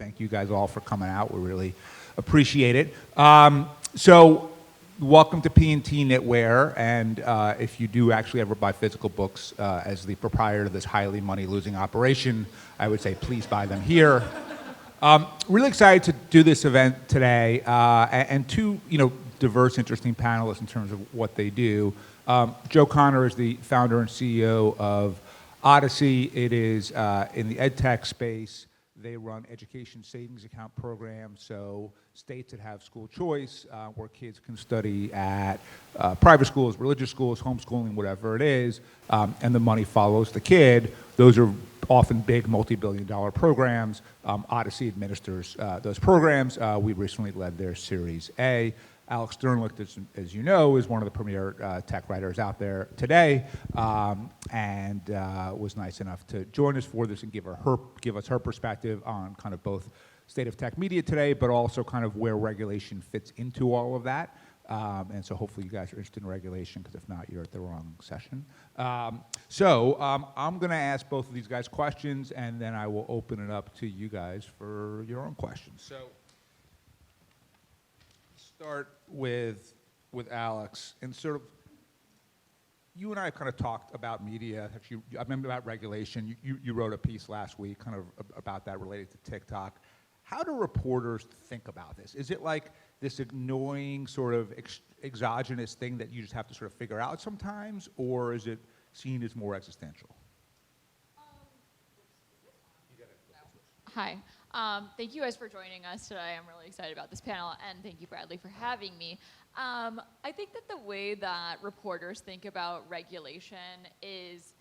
thank you guys all for coming out. We really appreciate it. So welcome to P&T Knitwear, and if you do actually ever buy physical books as the proprietor of this highly money-losing operation, I would say please buy them here. Really excited to do this event today, and two, diverse, interesting panelists in terms of what they do. Joe Connor is the founder and CEO of Odyssey. It is in the ed tech space. They run education savings account programs, so states that have school choice, where kids can study at private schools, religious schools, homeschooling, whatever it is, and the money follows the kid. Those are often big multi-billion-dollar programs. Odyssey administers those programs. We recently led their Series A. Alex Sternlicht, as you know, is one of the premier tech writers out there today, and was nice enough to join us for this and give us her perspective on kind of both state of tech media today, but also kind of where regulation fits into all of that. And so hopefully you guys are interested in regulation, because if not, you're at the wrong session. So I'm going to ask both of these guys questions, and then I will open it up to you guys for your own questions. So start with Alex, and sort of, you and I have kind of talked about media. Actually, I remember about regulation. You wrote a piece last week kind of about that related to TikTok. How do reporters think about this? Is it like this annoying sort of exogenous thing that you just have to sort of figure out sometimes, or is it seen as more existential? Hi. Thank you guys for joining us today. I'm really excited about this panel, and thank you, Bradley, for having me. I think that the way that reporters think about regulation is,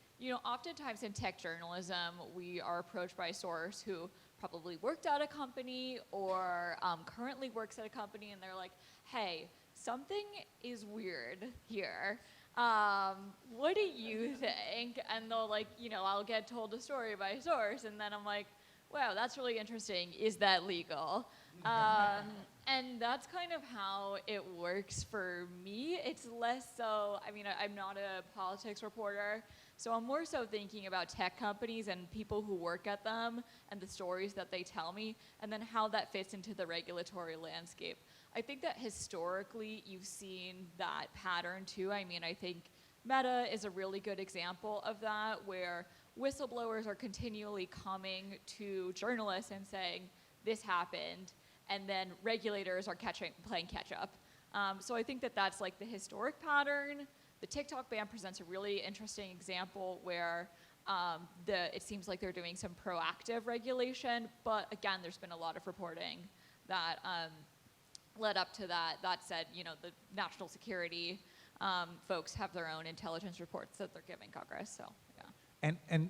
oftentimes in tech journalism, we are approached by a source who probably worked at a company or currently works at a company, and they're like, hey, something is weird here. What do you think? And they'll I'll get told a story by a source, and then I'm like, wow, that's really interesting. Is that legal? And that's kind of how it works for me. It's less so, I'm not a politics reporter, so I'm more so thinking about tech companies and people who work at them and the stories that they tell me, and then how that fits into the regulatory landscape. I think that historically you've seen that pattern too. I think Meta is a really good example of that, where whistleblowers are continually coming to journalists and saying, this happened, and then regulators are playing catch up. So I think that that's like the historic pattern. The TikTok ban presents a really interesting example where it seems like they're doing some proactive regulation, but again, there's been a lot of reporting that led up to that. That said, the national security folks have their own intelligence reports that they're giving Congress, so yeah. And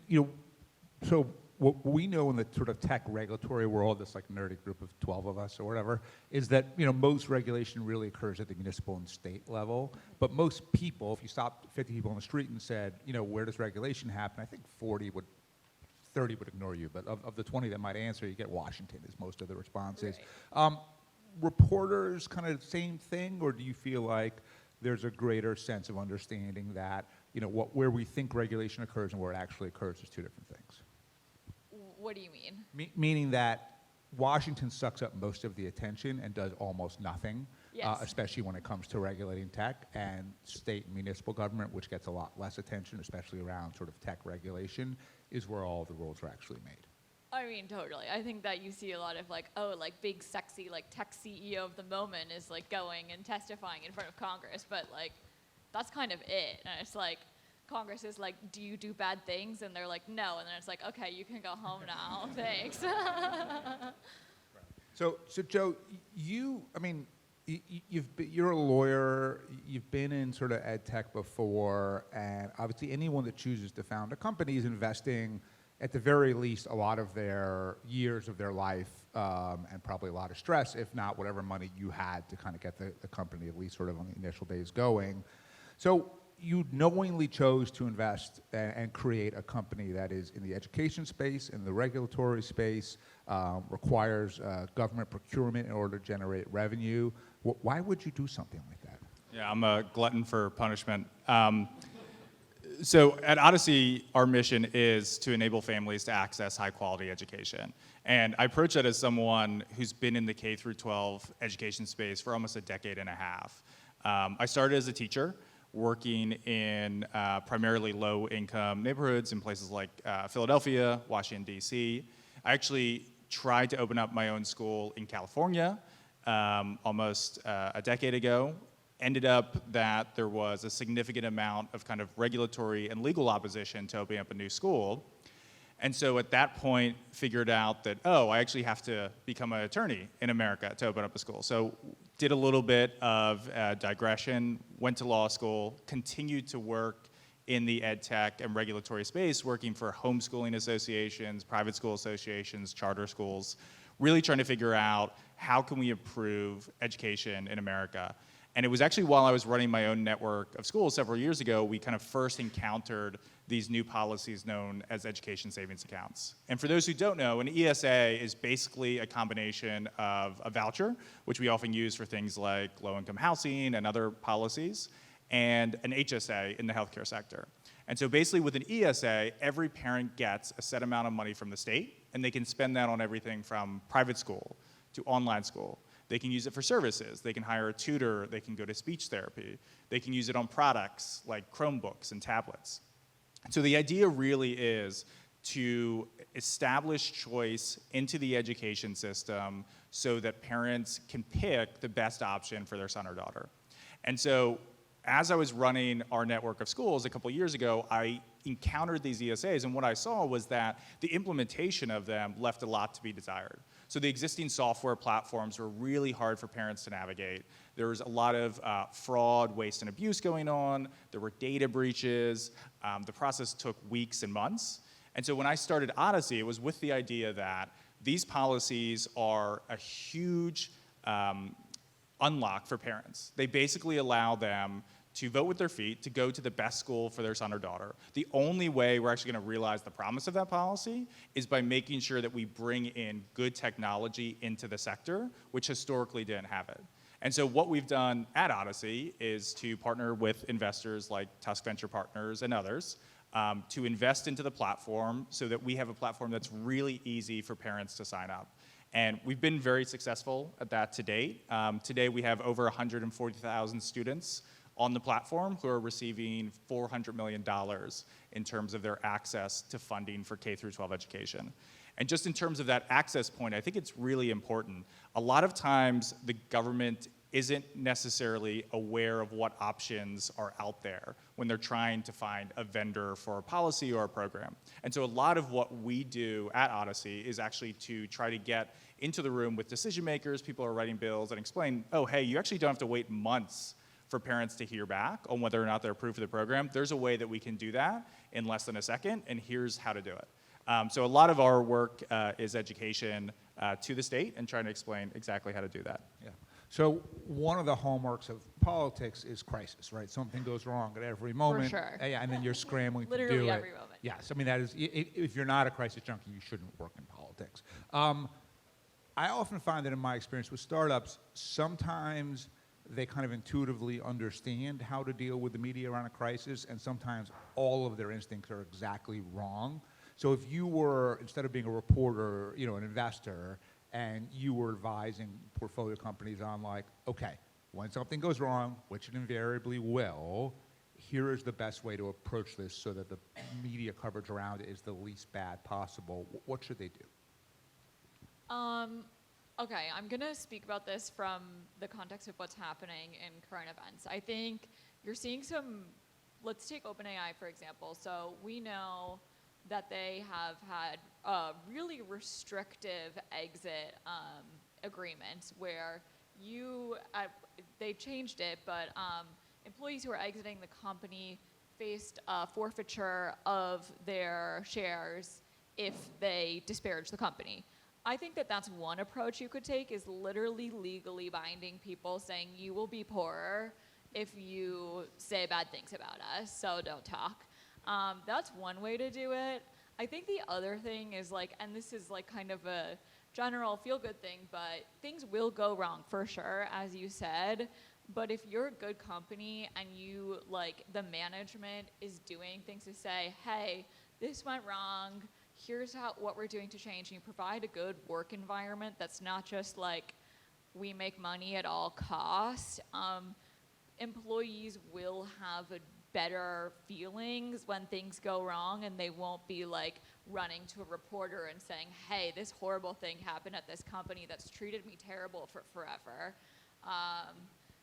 so what we know in the sort of tech regulatory world, this like nerdy group of 12 of us or whatever, is that most regulation really occurs at the municipal and state level. But most people, if you stopped 50 people on the street and said, where does regulation happen? I think 30 would ignore you. But of the 20 that might answer, you get Washington is most of the responses. Right. Reporters kind of same thing, or do you feel like there's a greater sense of understanding that where we think regulation occurs and where it actually occurs is two different things? What do you mean? Meaning that Washington sucks up most of the attention and does almost nothing, yes. Especially when it comes to regulating tech, and state and municipal government, which gets a lot less attention, especially around sort of tech regulation, is where all the rules are actually made. Totally. I think that you see a lot of big sexy tech CEO of the moment is going and testifying in front of Congress, but that's kind of it. And it's Congress is do you do bad things? And they're like, no. And then it's okay, you can go home now. Thanks. Right. So Joe, you're a lawyer. You've been in sort of ed tech before, and obviously anyone that chooses to found a company is investing, at the very least, a lot of their years of their life, and probably a lot of stress, if not whatever money you had to kind of get the company, at least sort of on the initial days, going. So you knowingly chose to invest and create a company that is in the education space, in the regulatory space, requires government procurement in order to generate revenue. Why would you do something like that? Yeah, I'm a glutton for punishment. So at Odyssey, our mission is to enable families to access high-quality education. And I approach that as someone who's been in the K through 12 education space for almost a decade and a half. I started as a teacher, working in primarily low-income neighborhoods in places like Philadelphia, Washington, D.C. I actually tried to open up my own school in California almost a decade ago. Ended up that there was a significant amount of kind of regulatory and legal opposition to opening up a new school. And so at that point, figured out that, oh, I actually have to become an attorney in America to open up a school. So did a little bit of digression, went to law school, continued to work in the ed tech and regulatory space, working for homeschooling associations, private school associations, charter schools, really trying to figure out how can we improve education in America. And it was actually while I was running my own network of schools several years ago, we kind of first encountered these new policies known as education savings accounts. And for those who don't know, an ESA is basically a combination of a voucher, which we often use for things like low-income housing and other policies, and an HSA in the healthcare sector. And so basically with an ESA, every parent gets a set amount of money from the state, and they can spend that on everything from private school to online school. They can use it for services. They can hire a tutor. They can go to speech therapy. They can use it on products like Chromebooks and tablets. So the idea really is to establish choice into the education system so that parents can pick the best option for their son or daughter. And so as I was running our network of schools a couple years ago, I encountered these ESAs, and what I saw was that the implementation of them left a lot to be desired. So the existing software platforms were really hard for parents to navigate. There was a lot of fraud, waste, and abuse going on. There were data breaches. The process took weeks and months. And so when I started Odyssey, it was with the idea that these policies are a huge unlock for parents. They basically allow them to vote with their feet, to go to the best school for their son or daughter. The only way we're actually gonna realize the promise of that policy is by making sure that we bring in good technology into the sector, which historically didn't have it. And so what we've done at Odyssey is to partner with investors like Tusk Venture Partners and others to invest into the platform so that we have a platform that's really easy for parents to sign up. And we've been very successful at that to date. Today we have over 140,000 students on the platform who are receiving $400 million in terms of their access to funding for K through 12 education. And just in terms of that access point, I think it's really important. A lot of times the government isn't necessarily aware of what options are out there when they're trying to find a vendor for a policy or a program. And so a lot of what we do at Odyssey is actually to try to get into the room with decision makers, people who are writing bills, and explain, oh, hey, you actually don't have to wait months for parents to hear back on whether or not they're approved for the program. There's a way that we can do that in less than a second, and here's how to do it. So a lot of our work is education to the state and trying to explain exactly how to do that. Yeah. So one of the hallmarks of politics is crisis, right? Something goes wrong at every moment. sure. Yeah, and then you're scrambling to do it. Literally every moment. Yes, I mean, that is, if you're not a crisis junkie, you shouldn't work in politics. I often find that in my experience with startups, sometimes they kind of intuitively understand how to deal with the media around a crisis, and sometimes all of their instincts are exactly wrong. So if you were, instead of being a reporter, you know, an investor, and you were advising portfolio companies on like, okay, when something goes wrong, which it invariably will, here is the best way to approach this so that the media coverage around it is the least bad possible, what should they do? Okay, I'm gonna speak about this from the context of what's happening in current events. I think you're seeing some, let's take OpenAI for example. So we know that they have had a really restrictive exit agreement where they changed it, but employees who are exiting the company faced a forfeiture of their shares if they disparage the company. I think that that's one approach you could take, is literally legally binding people saying you will be poorer if you say bad things about us, so don't talk. That's one way to do it. I think the other thing is like, and this is like kind of a general feel-good thing, but things will go wrong for sure, as you said. But if you're a good company and you, like, the management is doing things to say, hey, this went wrong, here's what we're doing to change, and you provide a good work environment that's not just like, we make money at all costs, employees will have a better feelings when things go wrong, and they won't be like running to a reporter and saying, hey, this horrible thing happened at this company that's treated me terrible for forever.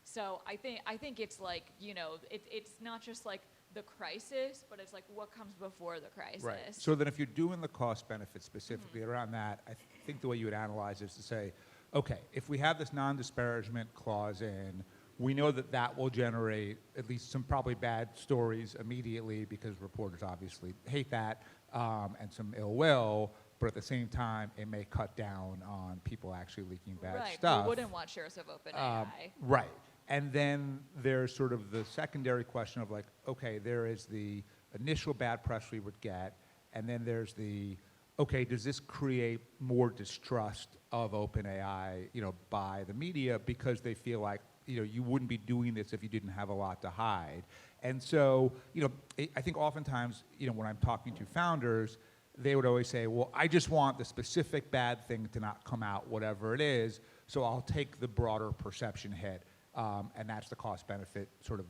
So I think it's like, you know, it's not just like the crisis, but it's like what comes before the crisis. Right. So then if you're doing the cost benefit specifically around that, I think the way you would analyze is to say, okay, if we have this non-disparagement clause in, we know that that will generate at least some probably bad stories immediately because reporters obviously hate that, and some ill will, but at the same time, it may cut down on people actually leaking bad stuff. Right, we wouldn't want shares of OpenAI. Right. And then there's sort of the secondary question of like, okay, there is the initial bad press we would get, and then there's the, okay, does this create more distrust of OpenAI, you know, by the media because they feel like, you know, you wouldn't be doing this if you didn't have a lot to hide. And so, you know, I think oftentimes, you know, when I'm talking to founders, they would always say, well, I just want the specific bad thing to not come out, whatever it is, so I'll take the broader perception hit. And that's the cost-benefit sort of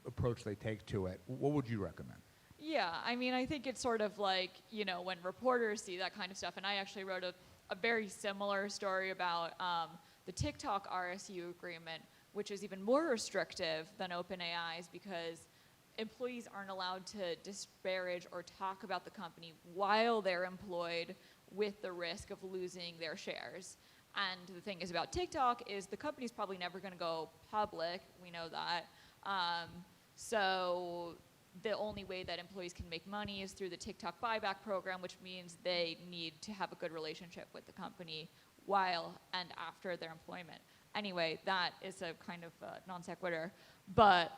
approach they take to it. What would you recommend? Yeah, I mean, I think it's sort of like, you know, when reporters see that kind of stuff, and I actually wrote a very similar story about the TikTok RSU agreement, which is even more restrictive than OpenAI's because employees aren't allowed to disparage or talk about the company while they're employed with the risk of losing their shares. And the thing is about TikTok is the company's probably never going to go public. We know that. So the only way that employees can make money is through the TikTok buyback program, which means they need to have a good relationship with the company while and after their employment. Anyway, that is a kind of non sequitur. But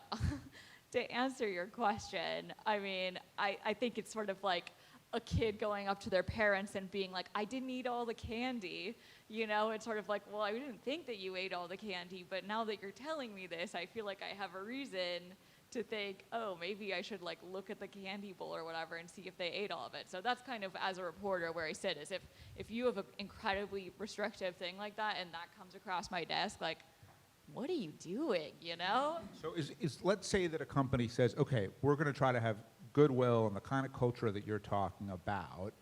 to answer your question, I mean, I think it's sort of like a kid going up to their parents and being like, I didn't eat all the candy. You know, it's sort of like, well, I didn't think that you ate all the candy, but now that you're telling me this, I feel like I have a reason to think, oh, maybe I should like look at the candy bowl or whatever and see if they ate all of it. So that's kind of, as a reporter, where I sit is if you have an incredibly restrictive thing like that and that comes across my desk, like, what are you doing, you know? So is let's say that a company says, okay, we're going to try to have goodwill and the kind of culture that you're talking about,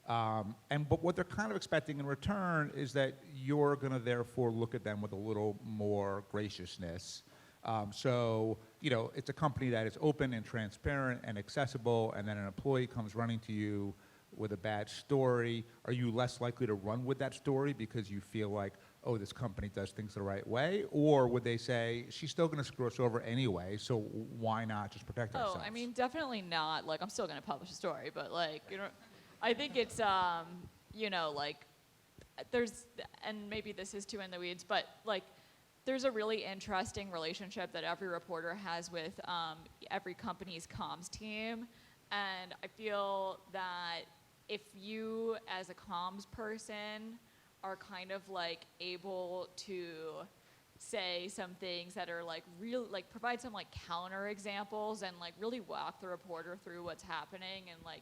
but what they're kind of expecting in return is that you're going to therefore look at them with a little more graciousness. So, you know, it's a company that is open and transparent and accessible, and then an employee comes running to you with a bad story. Are you less likely to run with that story because you feel like, oh, this company does things the right way? Or would they say, she's still going to screw us over anyway, so why not just protect ourselves? Oh, I mean, definitely not. Like, I'm still going to publish a story, but, like, you know, I think it's, you know, like, there's, and maybe this is too in the weeds, but, like, there's a really interesting relationship that every reporter has with every company's comms team. And I feel that if you, as a comms person, are kind of like able to say some things that are like real, like provide some like counter examples and like really walk the reporter through what's happening and like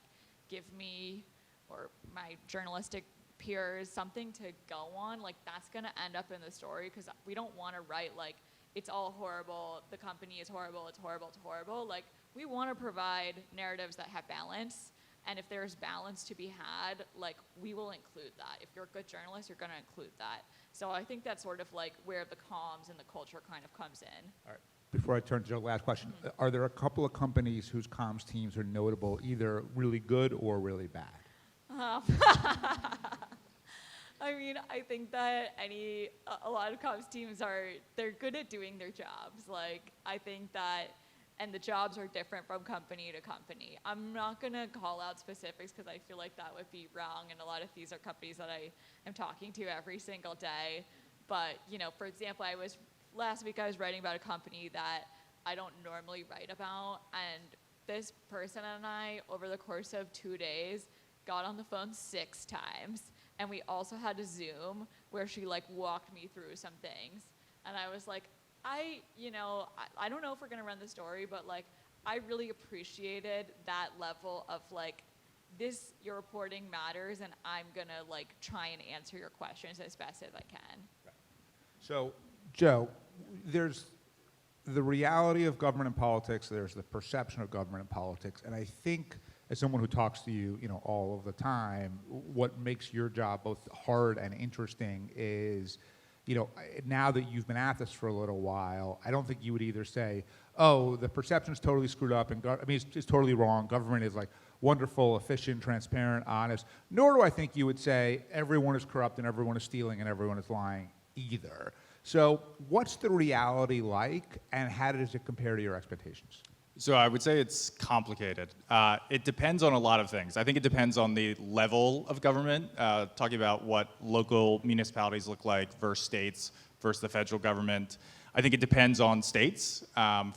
give me or my journalistic peers something to go on, like that's gonna end up in the story because we don't want to write like it's all horrible, the company is horrible, it's horrible, it's horrible. Like we want to provide narratives that have balance. And if there's balance to be had, like, we will include that. If you're a good journalist, you're going to include that. So I think that's sort of like where the comms and the culture kind of comes in. All right. Before I turn to the last question, are there a couple of companies whose comms teams are notable, either really good or really bad? I mean, I think that a lot of comms teams they're good at doing their jobs. Like, I think that, and the jobs are different from company to company. I'm not gonna call out specifics because I feel like that would be wrong, and a lot of these are companies that I am talking to every single day. But, you know, for example, last week I was writing about a company that I don't normally write about, and this person and I, over the course of 2 days, got on the phone 6 times, and we also had a Zoom where she like walked me through some things. And I was like, I don't know if we're gonna run the story, but like, I really appreciated that level of like, your reporting matters, and I'm gonna like try and answer your questions as best as I can. So, Joe, there's the reality of government and politics, there's the perception of government and politics, and I think as someone who talks to you, all of the time, what makes your job both hard and interesting is, now that you've been at this for a little while, I don't think you would either say, oh, the perception's totally screwed up, and it's totally wrong, government is like wonderful, efficient, transparent, honest, nor do I think you would say everyone is corrupt and everyone is stealing and everyone is lying either. So what's the reality like, and how does it compare to your expectations? So I would say it's complicated. It depends on a lot of things. I think it depends on the level of government, talking about what local municipalities look like versus states versus the federal government. I think it depends on states.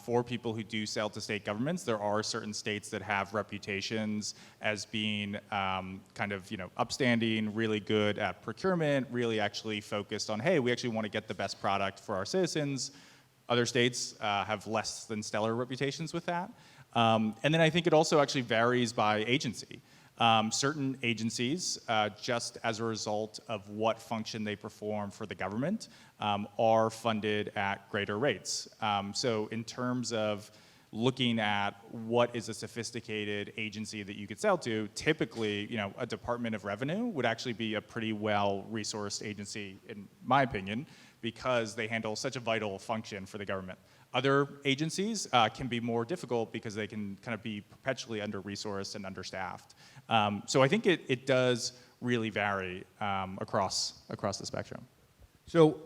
For people who do sell to state governments, there are certain states that have reputations as being upstanding, really good at procurement, really actually focused on, hey, we actually want to get the best product for our citizens. Other states have less than stellar reputations with that. And then I think it also actually varies by agency. Certain agencies, just as a result of what function they perform for the government, are funded at greater rates. So in terms of looking at what is a sophisticated agency that you could sell to, typically, a Department of Revenue would actually be a pretty well-resourced agency, in my opinion, because they handle such a vital function for the government. Other agencies can be more difficult because they can kind of be perpetually under-resourced and understaffed. So I think it does really vary across the spectrum. So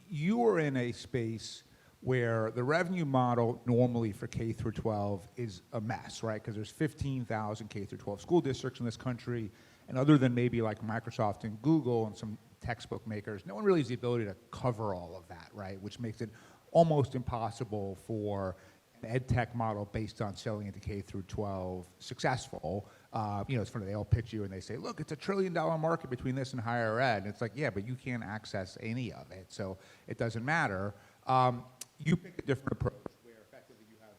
you are in a space where the revenue model normally for K through 12 is a mess, right? Because there's 15,000 K through 12 school districts in this country, and other than maybe like Microsoft and Google and some textbook makers, no one really has the ability to cover all of that, right? Which makes it almost impossible for an ed tech model based on selling into K through 12 successful. It's funny, they all pitch you and they say, look, it's $1 trillion market between this and higher ed. And it's like, yeah, but you can't access any of it, so it doesn't matter. You pick a different approach where effectively you have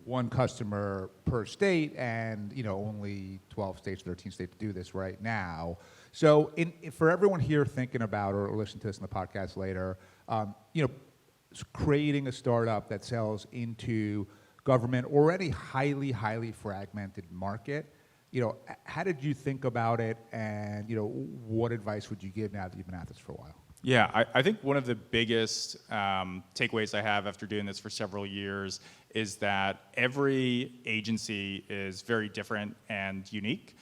one customer per state, and only 12 states, 13 states do this right now. So for everyone here thinking about or listening to this in the podcast later, creating a startup that sells into government already highly, highly fragmented market, how did you think about it, and what advice would you give now that you've been at this for a while? Yeah, I think one of the biggest takeaways I have after doing this for several years is that every agency is very different and unique.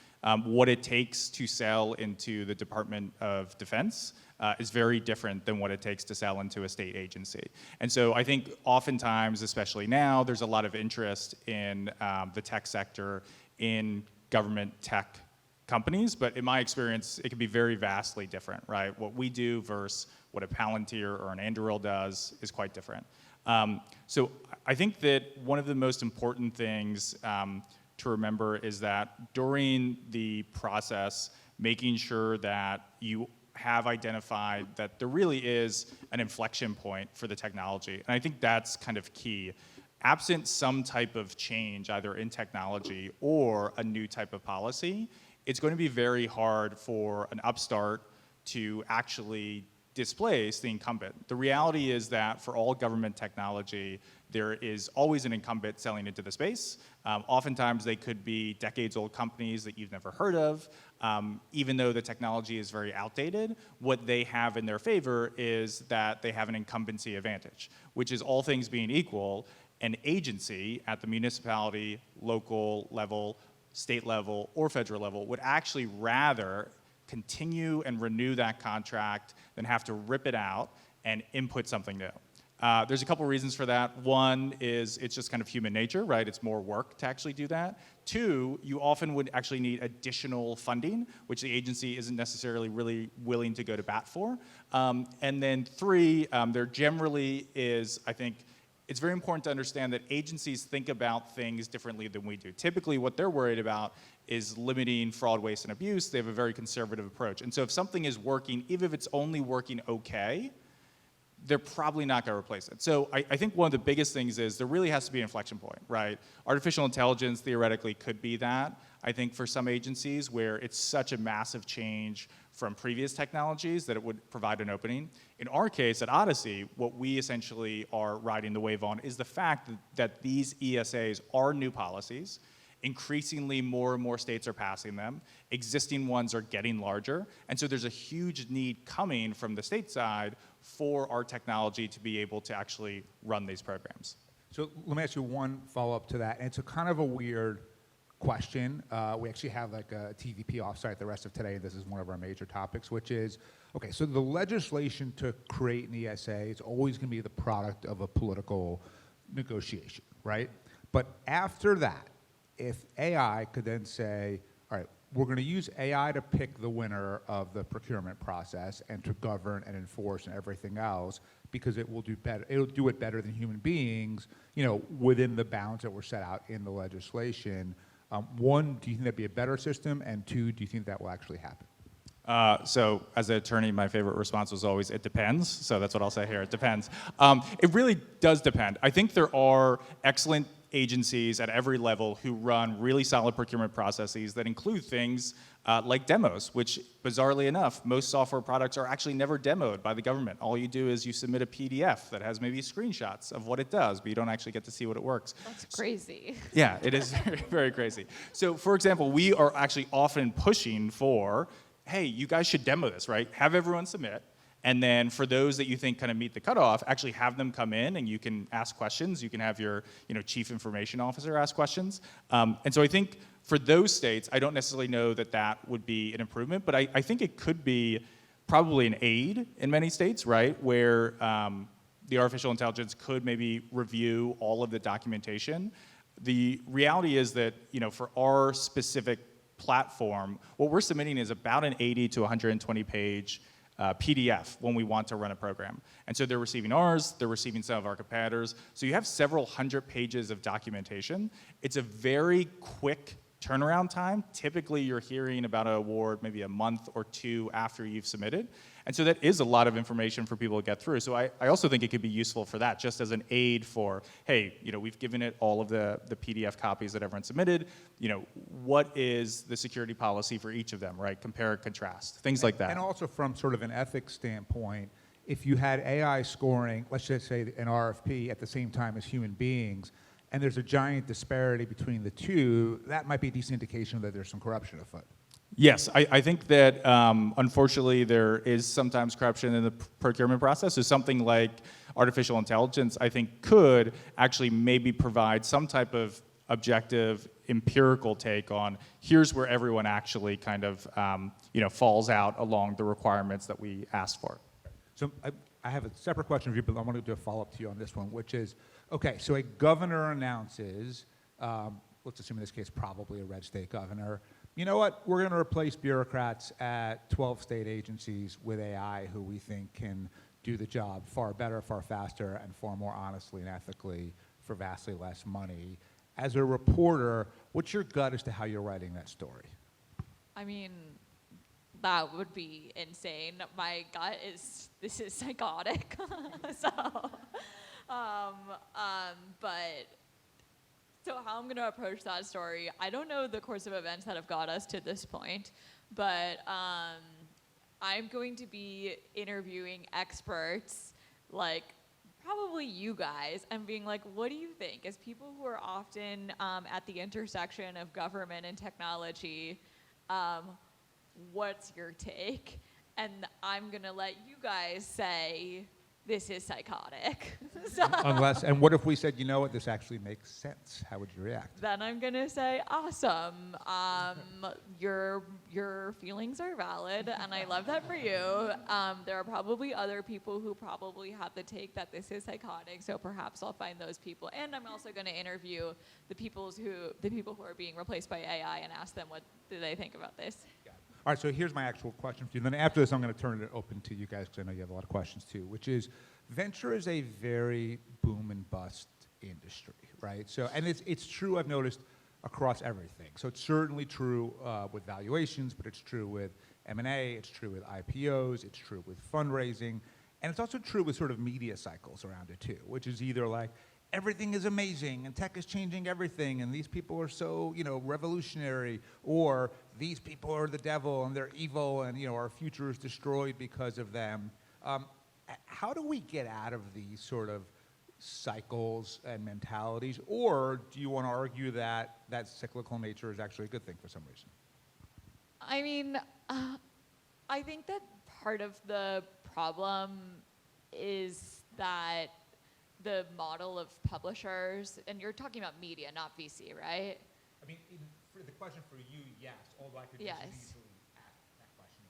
What it takes to sell into the Department of Defense is very different than what it takes to sell into a state agency. And so I think oftentimes, especially now, there's a lot of interest in the tech sector, in government tech companies, but in my experience, it can be very vastly different, right? What we do versus what a Palantir or an Anduril does is quite different. So I think that one of the most important things to remember is that during the process, making sure that you have identified that there really is an inflection point for the technology. And I think that's kind of key. Absent some type of change, either in technology or a new type of policy, it's going to be very hard for an upstart to actually displace the incumbent. The reality is that for all government technology, there is always an incumbent selling into the space. Oftentimes they could be decades-old companies that you've never heard of. Even though the technology is very outdated, what they have in their favor is that they have an incumbency advantage, which is, all things being equal, an agency at the municipality, local level, state level, or federal level would actually rather continue and renew that contract than have to rip it out and input something new. There's a couple reasons for that. One is it's just kind of human nature, right? It's more work to actually do that. Two, you often would actually need additional funding, which the agency isn't necessarily really willing to go to bat for. And then three, there generally is, I think, it's very important to understand that agencies think about things differently than we do. Typically, what they're worried about is limiting fraud, waste, and abuse. They have a very conservative approach. And so if something is working, even if it's only working okay, they're probably not going to replace it. So I think one of the biggest things is there really has to be an inflection point, right? Artificial intelligence theoretically could be that. I think for some agencies where it's such a massive change from previous technologies that it would provide an opening. In our case at Odyssey, what we essentially are riding the wave on is the fact that these ESAs are new policies. Increasingly, more and more states are passing them. Existing ones are getting larger. And so there's a huge need coming from the state side for our technology to be able to actually run these programs. So let me ask you one follow-up to that. And it's a kind of a weird question. We actually have like a TVP offsite the rest of today. This is one of our major topics, which is, okay, so the legislation to create an ESA is always going to be the product of a political negotiation, right? But after that, if AI could then say, all right, we're going to use AI to pick the winner of the procurement process and to govern and enforce and everything else because it will do better. It'll do it better than human beings, within the bounds that were set out in the legislation. One, do you think that'd be a better system? And two, do you think that will actually happen? So as an attorney, my favorite response was always, it depends. So that's what I'll say here, it depends. It really does depend. I think there are excellent agencies at every level who run really solid procurement processes that include things like demos, which bizarrely enough, most software products are actually never demoed by the government. All you do is you submit a PDF that has maybe screenshots of what it does, but you don't actually get to see what it works. That's crazy. Yeah, it is very, very crazy. So for example, we are actually often pushing for, hey, you guys should demo this, right? Have everyone submit. And then for those that you think kind of meet the cutoff, actually have them come in and you can ask questions. You can have your chief information officer ask questions. And so I think for those states, I don't necessarily know that that would be an improvement, but I think it could be probably an aid in many states, right? Where the artificial intelligence could maybe review all of the documentation. The reality is that, for our specific platform, what we're submitting is about an 80 to 120 page PDF when we want to run a program. And so they're receiving ours, they're receiving some of our competitors. So you have several hundred pages of documentation. It's a very quick turnaround time. Typically you're hearing about an award maybe a month or two after you've submitted. And so that is a lot of information for people to get through. So I also think it could be useful for that, just as an aid for, hey, we've given it all of the PDF copies that everyone submitted. What is the security policy for each of them, right? Compare and contrast, things like that. And also from sort of an ethics standpoint, if you had AI scoring, let's just say an RFP at the same time as human beings, and there's a giant disparity between the two, that might be a decent indication that there's some corruption afoot. Yes, I think that unfortunately there is sometimes corruption in the procurement process. So something like artificial intelligence, I think, could actually maybe provide some type of objective, empirical take on here's where everyone actually kind of falls out along the requirements that we asked for. So I have a separate question for you, but I want to do a follow-up to you on this one, which is, okay, so a governor announces, let's assume in this case probably a red state governor, you know what, we're going to replace bureaucrats at 12 state agencies with AI who we think can do the job far better, far faster, and far more honestly and ethically for vastly less money. As a reporter, what's your gut as to how you're writing that story? I mean, that would be insane. My gut is, this is psychotic. So how I'm going to approach that story, I don't know the course of events that have got us to this point, but I'm going to be interviewing experts, like probably you guys, and being like, what do you think? As people who are often at the intersection of government and technology, what's your take? And I'm going to let you guys say, this is psychotic. And what if we said, you know what, this actually makes sense? How would you react? Then I'm gonna say, awesome. Your feelings are valid, and I love that for you. There are probably other people who probably have the take that this is psychotic, so perhaps I'll find those people. And I'm also gonna interview the people who are being replaced by AI and ask them what do they think about this. All right, so here's my actual question for you. Then after this, I'm going to turn it open to you guys because I know you have a lot of questions too, which is venture is a very boom and bust industry, right? So, and it's true, I've noticed, across everything. So it's certainly true with valuations, but it's true with M&A, it's true with IPOs, it's true with fundraising. And it's also true with sort of media cycles around it too, which is either like, everything is amazing and tech is changing everything and these people are so, revolutionary, or these people are the devil and they're evil and, our future is destroyed because of them. How do we get out of these sort of cycles and mentalities, or do you want to argue that that cyclical nature is actually a good thing for some reason? I mean, I think that part of the problem is that the model of publishers, and you're talking about media, not VC, right? I mean, for the question for you, yes, although I could Yes. just easily ask that question.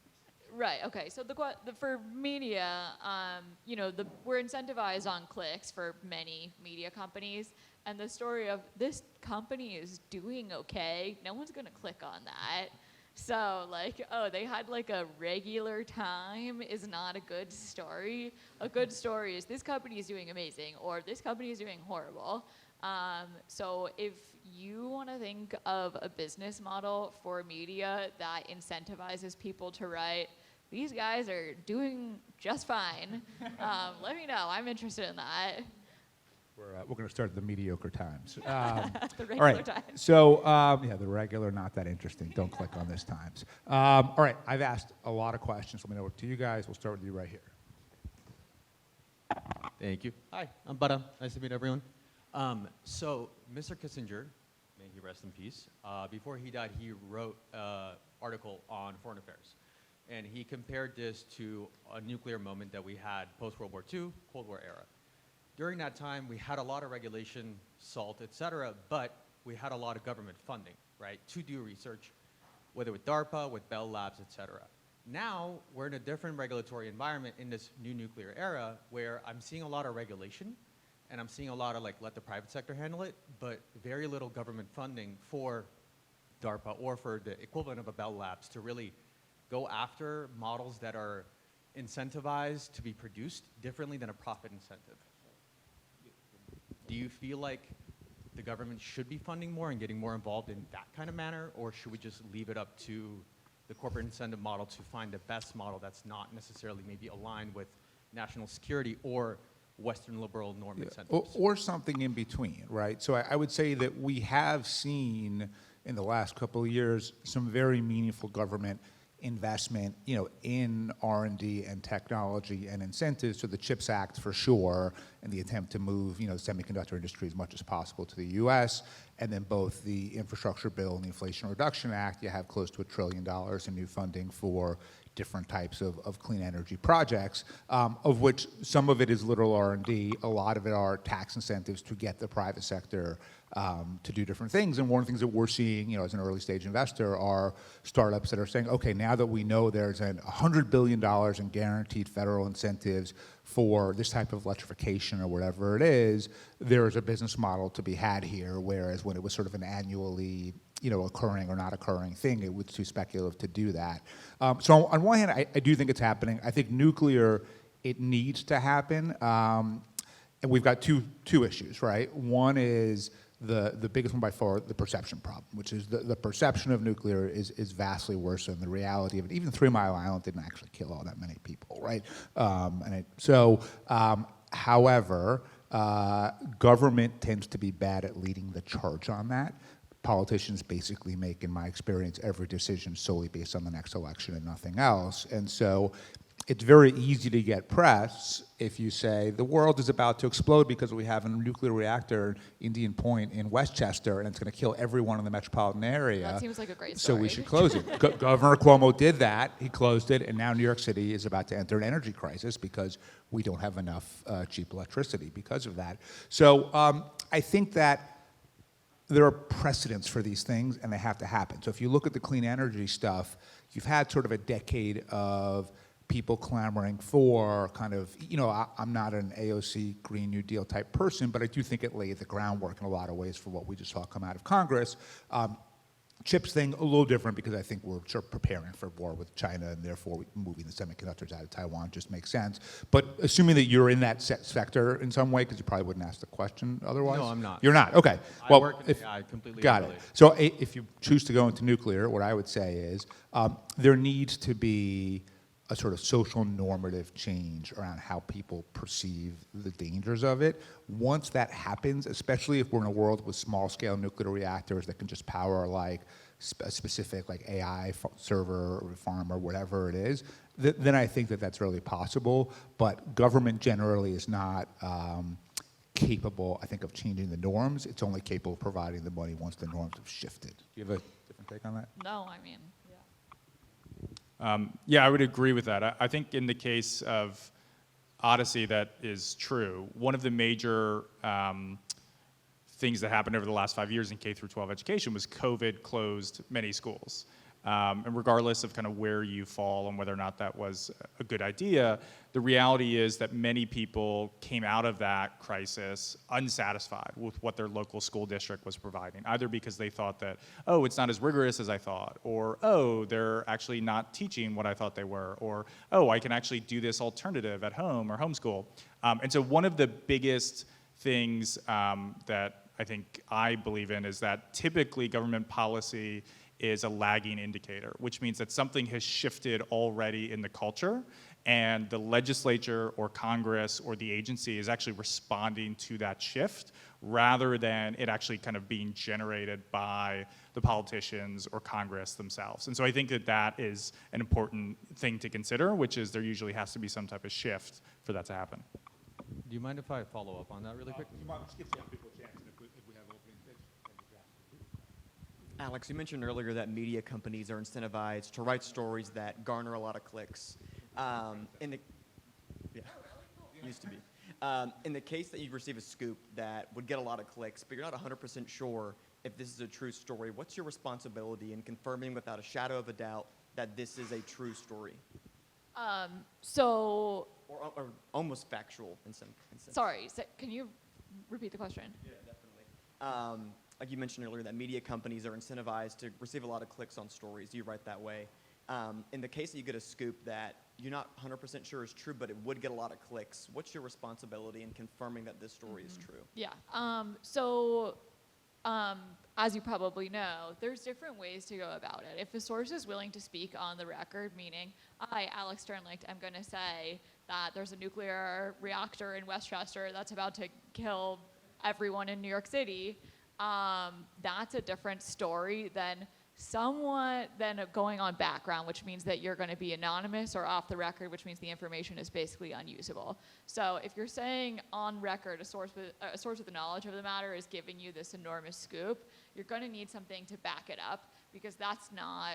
Right. Okay. So for media, we're incentivized on clicks for many media companies, and the story of this company is doing okay. No one's gonna click on that. So they had a regular time is not a good story. A good story is this company is doing amazing or this company is doing horrible. So if you want to think of a business model for media that incentivizes people to write, these guys are doing just fine, let me know. I'm interested in that. We're going to start at the mediocre times. The All regular right. time. So, the regular, not that interesting. Don't click on this times. All right. I've asked a lot of questions. Let me know what to you guys. We'll start with you right here. Thank you. Hi, I'm Bara. Nice to meet everyone. So, Mr. Kissinger, may he rest in peace, before he died, he wrote an article on foreign affairs. And he compared this to a nuclear moment that we had post-World War II, Cold War era. During that time, we had a lot of regulation, SALT, et cetera, but we had a lot of government funding, right, to do research, whether with DARPA, with Bell Labs, et cetera. Now, we're in a different regulatory environment in this new nuclear era where I'm seeing a lot of regulation, and I'm seeing a lot of let the private sector handle it, but very little government funding for DARPA or for the equivalent of a Bell Labs to really go after models that are incentivized to be produced differently than a profit incentive. Do you feel like the government should be funding more and getting more involved in that kind of manner, or should we just leave it up to the corporate incentive model to find the best model that's not necessarily maybe aligned with national security or Western liberal norm incentives? Or something in between, right? So I would say that we have seen in the last couple of years some very meaningful government investment, in R&D and technology and incentives. So the CHIPS Act for sure, and the attempt to move, the semiconductor industry as much as possible to the U.S. And then both the infrastructure bill and the Inflation Reduction Act, you have close to $1 trillion in new funding for different types of clean energy projects, of which some of it is literal R&D, a lot of it are tax incentives to get the private sector to do different things. And one of the things that we're seeing, as an early stage investor, are startups that are saying, okay, now that we know there's $100 billion in guaranteed federal incentives for this type of electrification or whatever it is, there is a business model to be had here, whereas when it was sort of an annually occurring or not occurring thing, it was too speculative to do that. So on one hand, I do think it's happening. I think nuclear, it needs to happen. And we've got two issues, right? One is the biggest one by far, the perception problem, which is the perception of nuclear is vastly worse than the reality of it. Even 3 Mile Island didn't actually kill all that many people, right? However, government tends to be bad at leading the charge on that. Politicians basically make, in my experience, every decision solely based on the next election and nothing else. And so it's very easy to get press if you say the world is about to explode because we have a nuclear reactor, Indian Point in Westchester, and it's going to kill everyone in the metropolitan area. That seems like a great story. So we should close it. Governor Cuomo did that. He closed it, and now New York City is about to enter an energy crisis because we don't have enough cheap electricity because of that. So I think that there are precedents for these things, and they have to happen. So if you look at the clean energy stuff, you've had sort of a decade of people clamoring for kind of, I'm not an AOC Green New Deal type person, but I do think it laid the groundwork in a lot of ways for what we just saw come out of Congress. CHIPS thing, a little different because I think we're sort of preparing for war with China and therefore moving the semiconductors out of Taiwan just makes sense. But assuming that you're in that sector in some way, because you probably wouldn't ask the question otherwise. No, I'm not. You're not, okay. I work in AI, completely got it. unrelated. So if you choose to go into nuclear, what I would say is there needs to be a sort of social normative change around how people perceive the dangers of it. Once that happens, especially if we're in a world with small-scale nuclear reactors that can just power like a specific like AI server or farm or whatever it is, then I think that that's really possible. But government generally is not capable, I think, of changing the norms. It's only capable of providing the money once the norms have shifted. Do you have a different take on that? No, I mean, Yeah, I would agree with that. I think in the case of Odyssey, that is true. One of the major things that happened over the last 5 years in K through 12 education was COVID closed many schools. And regardless of kind of where you fall and whether or not that was a good idea, the reality is that many people came out of that crisis unsatisfied with what their local school district was providing, either because they thought that, oh, it's not as rigorous as I thought, or, oh, they're actually not teaching what I thought they were, or, oh, I can actually do this alternative at home or homeschool. And so one of the biggest things that I think I believe in is that typically government policy is a lagging indicator, which means that something has shifted already in the culture, and the legislature or Congress or the agency is actually responding to that shift rather than it actually kind of being generated by the politicians or Congress themselves. And so I think that that is an important thing to consider, which is there usually has to be some type of shift for that to happen. Do you mind if I follow up on that really quick? Alex, you mentioned earlier that media companies are incentivized to write stories that garner a lot of clicks. Used to be. In the case that you receive a scoop that would get a lot of clicks, but you're not 100% sure if this is a true story, what's your responsibility in confirming without a shadow of a doubt that this is a true story? Or almost factual in some sense. Sorry, can you repeat the question? Yeah, definitely. Like you mentioned earlier, that media companies are incentivized to receive a lot of clicks on stories. You write that way. In the case that you get a scoop that you're not 100% sure is true, but it would get a lot of clicks, what's your responsibility in confirming that this story is true? Yeah. As you probably know, there's different ways to go about it. If a source is willing to speak on the record, meaning I, Alex Sternlicht, am going to say that there's a nuclear reactor in Westchester that's about to kill everyone in New York City, that's a different story than going on background, which means that you're going to be anonymous, or off the record, which means the information is basically unusable. So if you're saying on record a source with the knowledge of the matter is giving you this enormous scoop, you're going to need something to back it up, because that's not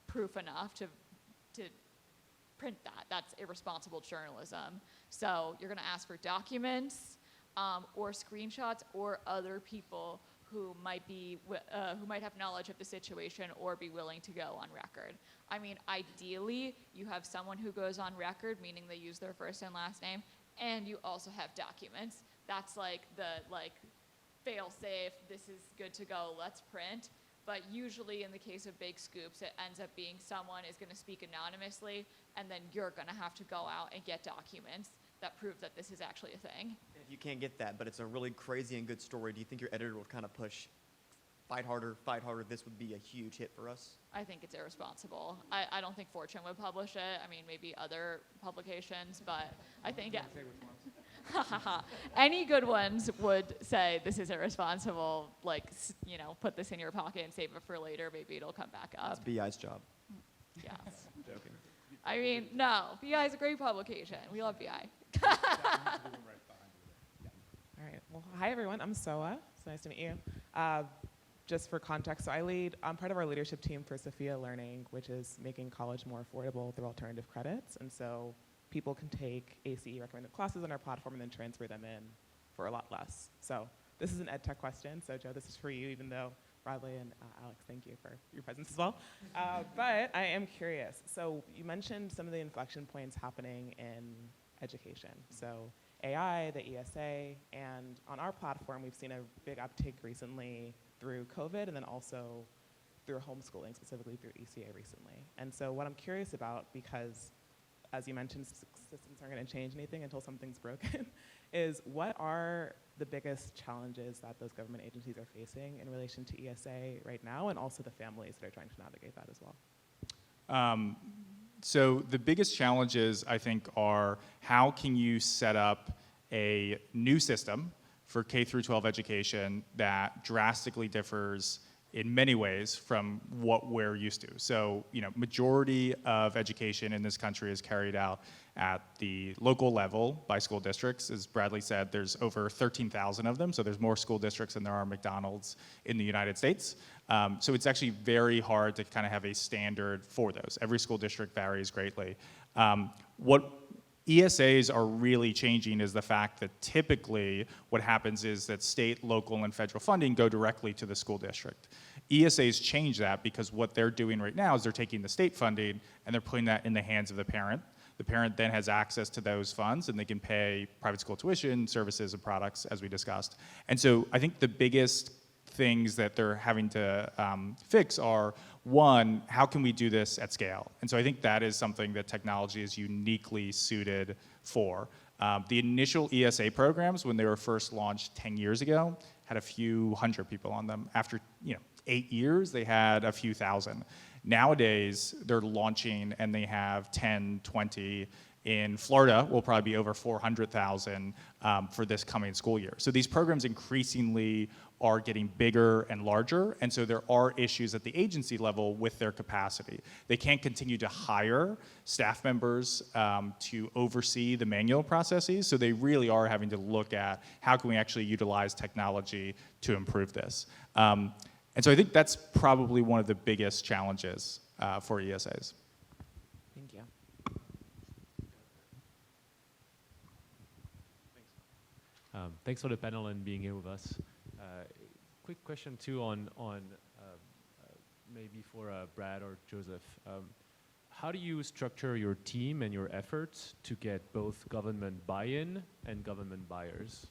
proof enough to print that. That's irresponsible journalism. So you're going to ask for documents or screenshots or other people who might have knowledge of the situation or be willing to go on record. I mean, ideally, you have someone who goes on record, meaning they use their first and last name, and you also have documents. That's like the fail-safe, this is good to go, let's print. But usually in the case of big scoops, it ends up being someone is going to speak anonymously, and then you're going to have to go out and get documents that prove that this is actually a thing. And if you can't get that, but it's a really crazy and good story, do you think your editor will kind of push, fight harder, this would be a huge hit for us? I think it's irresponsible. I don't think Fortune would publish it. I mean, maybe other publications, but I think any good ones would say this is irresponsible, like, put this in your pocket and save it for later. Maybe it'll come back up. It's BI's job. Yes. Joking. I mean, no, BI is a great publication. We love BI. All right. Well, hi, everyone. I'm Soa. It's nice to meet you. Just for context, so I'm part of our leadership team for Sophia Learning, which is making college more affordable through alternative credits. And so people can take ACE recommended classes on our platform and then transfer them in for a lot less. So this is an ed tech question. So Joe, this is for you, even though Bradley and Alex, thank you for your presence as well. But I am curious. So you mentioned some of the inflection points happening in education. So AI, the ESA, and on our platform, we've seen a big uptake recently through COVID and then also through homeschooling, specifically through ECA recently. And so what I'm curious about, because as you mentioned, systems aren't going to change anything until something's broken, is what are the biggest challenges that those government agencies are facing in relation to ESA right now, and also the families that are trying to navigate that as well? So the biggest challenges, I think, are how can you set up a new system for K through 12 education that drastically differs in many ways from what we're used to. So, majority of education in this country is carried out at the local level by school districts. As Bradley said, there's over 13,000 of them, so there's more school districts than there are McDonald's in the United States. So it's actually very hard to kind of have a standard for those. Every school district varies greatly. What ESAs are really changing is the fact that typically what happens is that state, local, and federal funding go directly to the school district. ESAs change that because what they're doing right now is they're taking the state funding and they're putting that in the hands of the parent. The parent then has access to those funds and they can pay private school tuition, services, and products, as we discussed. And so I think the biggest things that they're having to fix are, one, how can we do this at scale? And so I think that is something that technology is uniquely suited for. The initial ESA programs, when they were first launched 10 years ago, had a few hundred people on them. After 8 years, they had a few thousand. Nowadays, they're launching and they have 10, 20. In Florida, will probably be over 400,000 for this coming school year. So these programs increasingly are getting bigger and larger, and so there are issues at the agency level with their capacity. They can't continue to hire staff members to oversee the manual processes, so they really are having to look at how can we actually utilize technology to improve this. And so I think that's probably one of the biggest challenges for ESAs. Thank you. Thanks for the panel and being here with us. Quick question too on maybe for Brad or Joseph. How do you structure your team and your efforts to get both government buy-in and government buyers?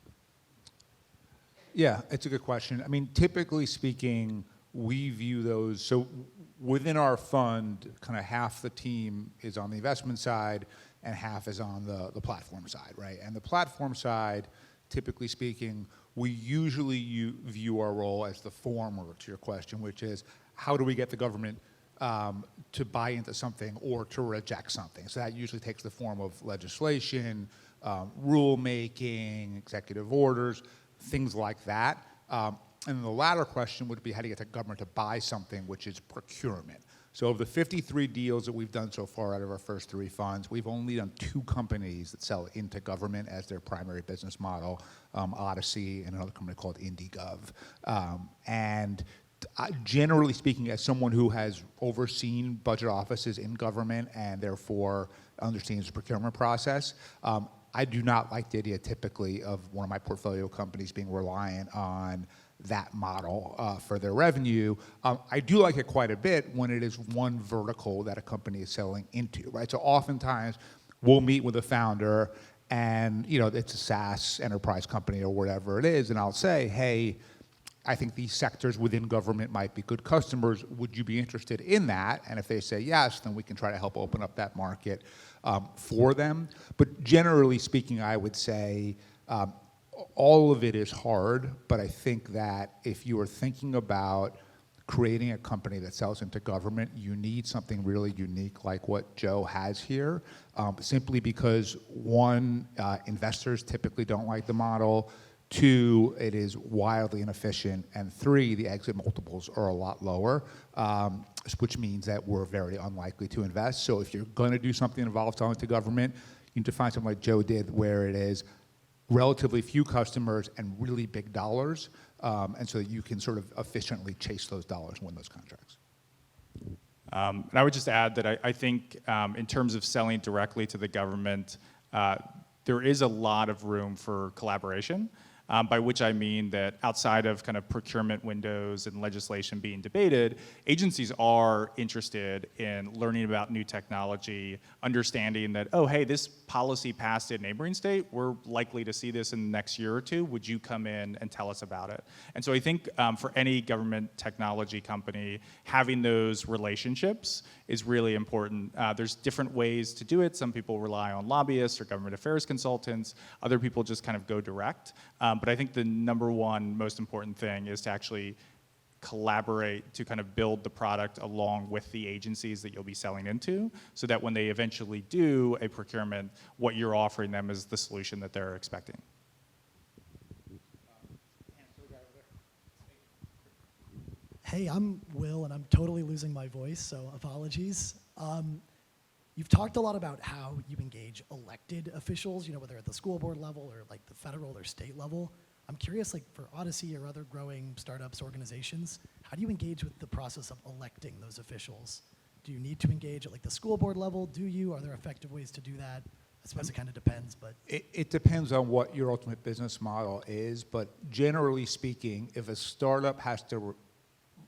Yeah, it's a good question. I mean, typically speaking, we view those, so within our fund, kind of half the team is on the investment side and half is on the platform side, right? And the platform side, typically speaking, we usually view our role as the former to your question, which is how do we get the government to buy into something or to reject something? So that usually takes the form of legislation, rulemaking, executive orders, things like that. And the latter question would be how do you get the government to buy something, which is procurement. So of the 53 deals that we've done so far out of our first 3 funds, we've only done 2 companies that sell into government as their primary business model, Odyssey and another company called IndieGov. And generally speaking, as someone who has overseen budget offices in government and therefore understands the procurement process, I do not like the idea typically of one of my portfolio companies being reliant on that model for their revenue. I do like it quite a bit when it is one vertical that a company is selling into, right? So oftentimes we'll meet with a founder and it's a SaaS enterprise company or whatever it is, and I'll say, hey, I think these sectors within government might be good customers. Would you be interested in that? And if they say yes, then we can try to help open up that market for them. But generally speaking, I would say all of it is hard, but I think that if you are thinking about creating a company that sells into government, you need something really unique like what Joe has here, simply because one, investors typically don't like the model. 2, it is wildly inefficient, and 3, the exit multiples are a lot lower, which means that we're very unlikely to invest. So if you're going to do something that involves selling to government, you need to find something like Joe did where it is relatively few customers and really big dollars, and so that you can sort of efficiently chase those dollars and win those contracts. And I would just add that I think in terms of selling directly to the government, there is a lot of room for collaboration. By which I mean that outside of kind of procurement windows and legislation being debated, agencies are interested in learning about new technology, understanding that, oh, hey, this policy passed in a neighboring state, we're likely to see this in the next year or 2, would you come in and tell us about it? And so I think for any government technology company, having those relationships is really important. There's different ways to do it. Some people rely on lobbyists or government affairs consultants. Other people just kind of go direct. But I think the number one most important thing is to actually collaborate to kind of build the product along with the agencies that you'll be selling into, so that when they eventually do a procurement, what you're offering them is the solution that they're expecting. Hey, I'm Will, and I'm totally losing my voice, so apologies. You've talked a lot about how you engage elected officials, whether at the school board level or like the federal or state level. I'm curious, like for Odyssey or other growing startups, organizations, how do you engage with the process of electing those officials? Do you need to engage at like the school board level? Do you? Are there effective ways to do that? I suppose it kind of depends, but. It depends on what your ultimate business model is, but generally speaking, if a startup has to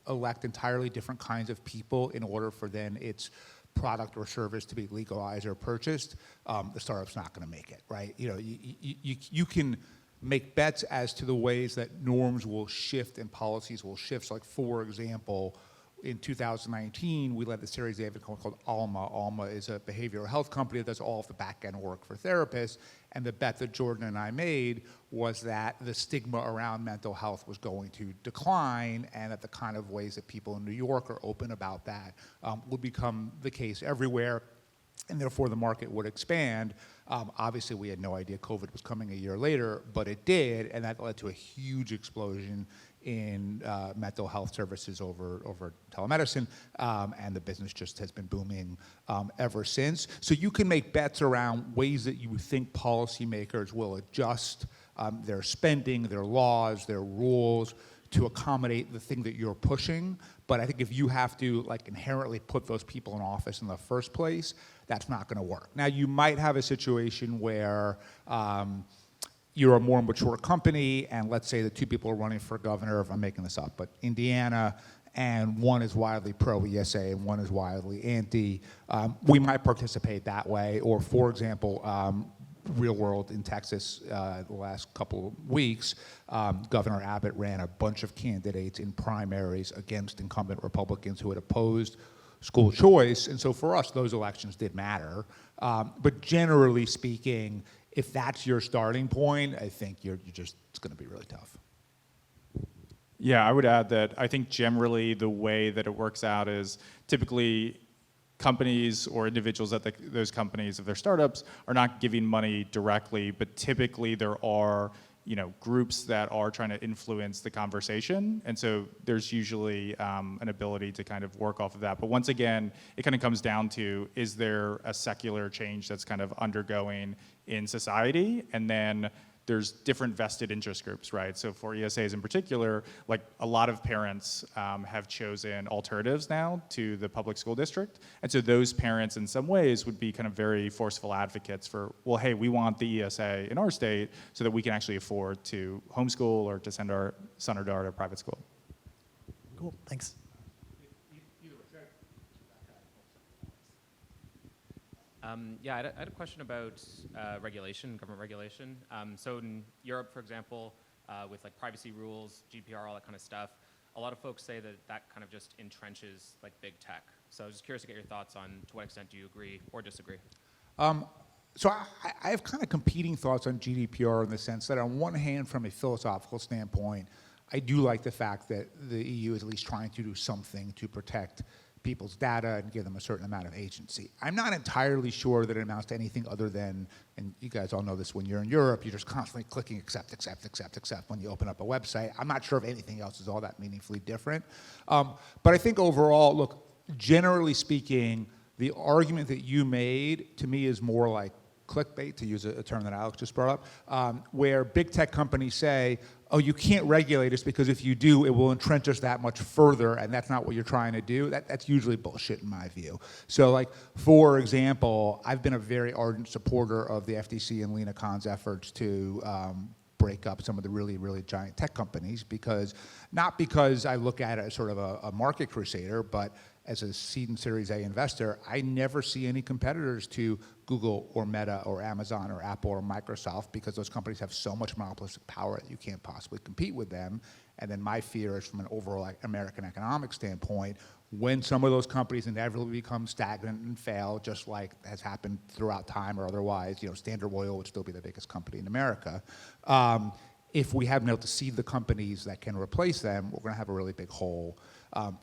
elect entirely different kinds of people in order for then its product or service to be legalized or purchased, the startup's not going to make it, right? You can make bets as to the ways that norms will shift and policies will shift. So like, for example, in 2019, we led the Series A of a company called Alma. Alma is a behavioral health company that does all of the back-end work for therapists. And the bet that Jordan and I made was that the stigma around mental health was going to decline, and that the kind of ways that people in New York are open about that would become the case everywhere, and therefore the market would expand. Obviously, we had no idea COVID was coming a year later, but it did, and that led to a huge explosion in mental health services over telemedicine, and the business just has been booming ever since. So you can make bets around ways that you think policymakers will adjust their spending, their laws, their rules to accommodate the thing that you're pushing. But I think if you have to like inherently put those people in office in the first place, that's not going to work. Now, you might have a situation where you're a more mature company, and let's say the two people are running for governor, if I'm making this up, but Indiana, and one is wildly pro-ESA and one is wildly anti, we might participate that way. Or, for example, real world in Texas the last couple of weeks, Governor Abbott ran a bunch of candidates in primaries against incumbent Republicans who had opposed school choice, and so for us, those elections did matter. But generally speaking, if that's your starting point, I think it's going to be really tough. Yeah, I would add that I think generally the way that it works out is typically companies or individuals at those companies, if they're startups, are not giving money directly, but typically there are groups that are trying to influence the conversation, and so there's usually an ability to kind of work off of that. But once again, it kind of comes down to, is there a secular change that's kind of undergoing in society? And then there's different vested interest groups, right? So for ESAs in particular, like a lot of parents have chosen alternatives now to the public school district. And so those parents in some ways would be kind of very forceful advocates for, well, hey, we want the ESA in our state so that we can actually afford to homeschool or to send our son or daughter to private school. Cool, thanks. Yeah, I had a question about regulation, government regulation. So in Europe, for example, with like privacy rules, GDPR, all that kind of stuff, a lot of folks say that that kind of just entrenches like big tech. So I was just curious to get your thoughts on to what extent do you agree or disagree? So I have kind of competing thoughts on GDPR in the sense that on one hand, from a philosophical standpoint, I do like the fact that the EU is at least trying to do something to protect people's data and give them a certain amount of agency. I'm not entirely sure that it amounts to anything other than, and you guys all know this, when you're in Europe, you're just constantly clicking accept, accept, accept, accept when you open up a website. I'm not sure if anything else is all that meaningfully different. But I think overall, look, generally speaking, the argument that you made to me is more like clickbait, to use a term that Alex just brought up, where big tech companies say, oh, you can't regulate us because if you do, it will entrench us that much further, and that's not what you're trying to do. That's usually bullshit in my view. So like, for example, I've been a very ardent supporter of the FTC and Lena Khan's efforts to break up some of the really, really giant tech companies, not because I look at it as sort of a market crusader, but as a seed and Series A investor, I never see any competitors to Google or Meta or Amazon or Apple or Microsoft, because those companies have so much monopolistic power that you can't possibly compete with them. And then my fear is, from an overall American economic standpoint, when some of those companies inevitably become stagnant and fail, just like has happened throughout time or otherwise, Standard Oil would still be the biggest company in America. if we haven't been able to seed the companies that can replace them, we're going to have a really big hole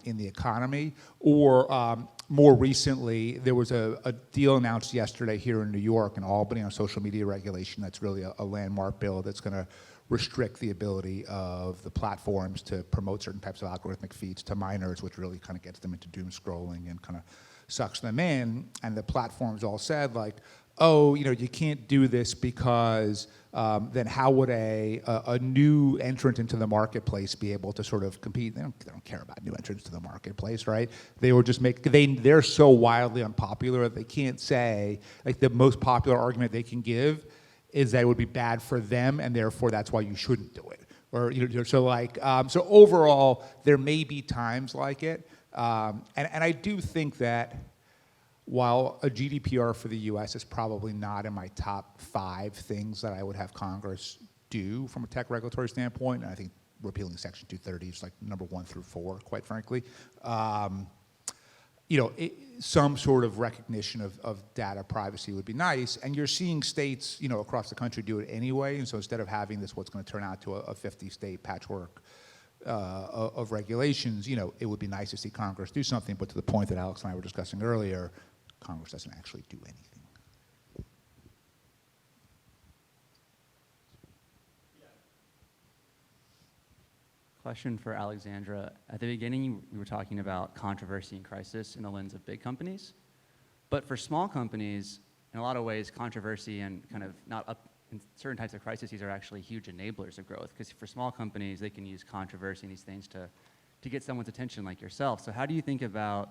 in the economy. Or more recently, there was a deal announced yesterday here in New York, in Albany, on social media regulation. That's really a landmark bill that's going to restrict the ability of the platforms to promote certain types of algorithmic feeds to minors, which really kind of gets them into doom scrolling and kind of sucks them in. And the platforms all said, like, oh, you can't do this because then how would a new entrant into the marketplace be able to sort of compete? They don't care about new entrants to the marketplace, right? They will just they're so wildly unpopular that they can't say, like, the most popular argument they can give is that it would be bad for them, and therefore that's why you shouldn't do it. Or so overall, there may be times like it, and I do think that while a GDPR for the US is probably not in my top 5 things that I would have Congress do from a tech regulatory standpoint, and I think repealing Section 230 is like number 1 through 4, quite frankly. Some sort of recognition of data privacy would be nice, and you're seeing states, across the country do it anyway, and so instead of having this, what's going to turn out to a 50-state patchwork of regulations, it would be nice to see Congress do something, but to the point that Alex and I were discussing earlier, Congress doesn't actually do anything. Question for Alexandra. At the beginning, we were talking about controversy and crisis in the lens of big companies. But for small companies, in a lot of ways, controversy and kind of not up in certain types of crises are actually huge enablers of growth. Because for small companies, they can use controversy and these things to get someone's attention like yourself. So how do you think about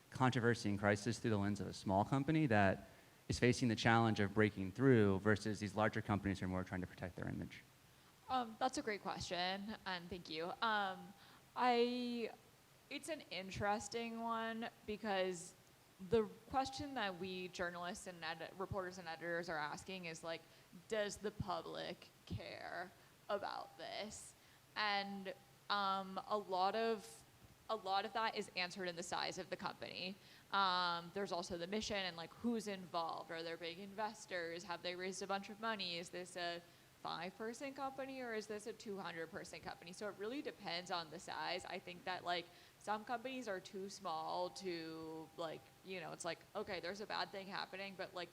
controversy and crisis through the lens of a small company that is facing the challenge of breaking through versus these larger companies who are more trying to protect their image? That's a great question, and thank you. It's an interesting one because the question that we journalists and reporters and editors are asking is like, does the public care about this? And a lot of that is answered in the size of the company. There's also the mission and like who's involved. Are there big investors? Have they raised a bunch of money? Is this a 5-person company or is this a 200-person company? So it really depends on the size. I think that like some companies are too small to like, it's like, okay, there's a bad thing happening, but like